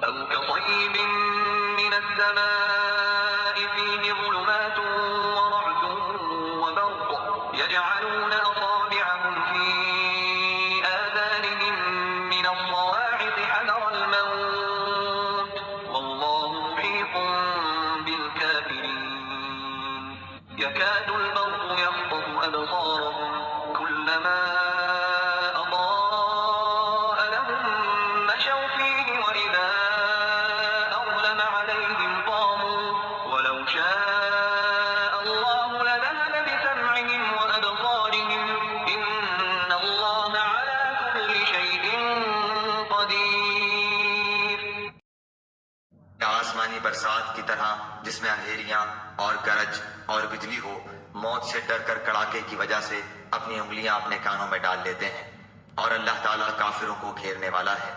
أو كصيب من السماء فيه ظلمات ورعد وبرق يجعلون أصابعهم في آذانهم من الصواعق حذر الموت والله محيط بالكافرين يكاد البرق يخطف أبصارهم كلما أضاء لهم مشوا فيه وإذا أظلم عليهم قاموا ولو شاء الله لذهب بسمعهم وأبصارهم إن الله على كل شيء قدير. آسمانی برسات کی طرح جس میں اندھیریاں اور گرج اور بجلی ہو، موت سے ڈر کر کڑاکے کی وجہ سے اپنی انگلیاں اپنے کانوں میں ڈال لیتے ہیں، اور اللہ تعالیٰ کافروں کو گھیرنے والا ہے۔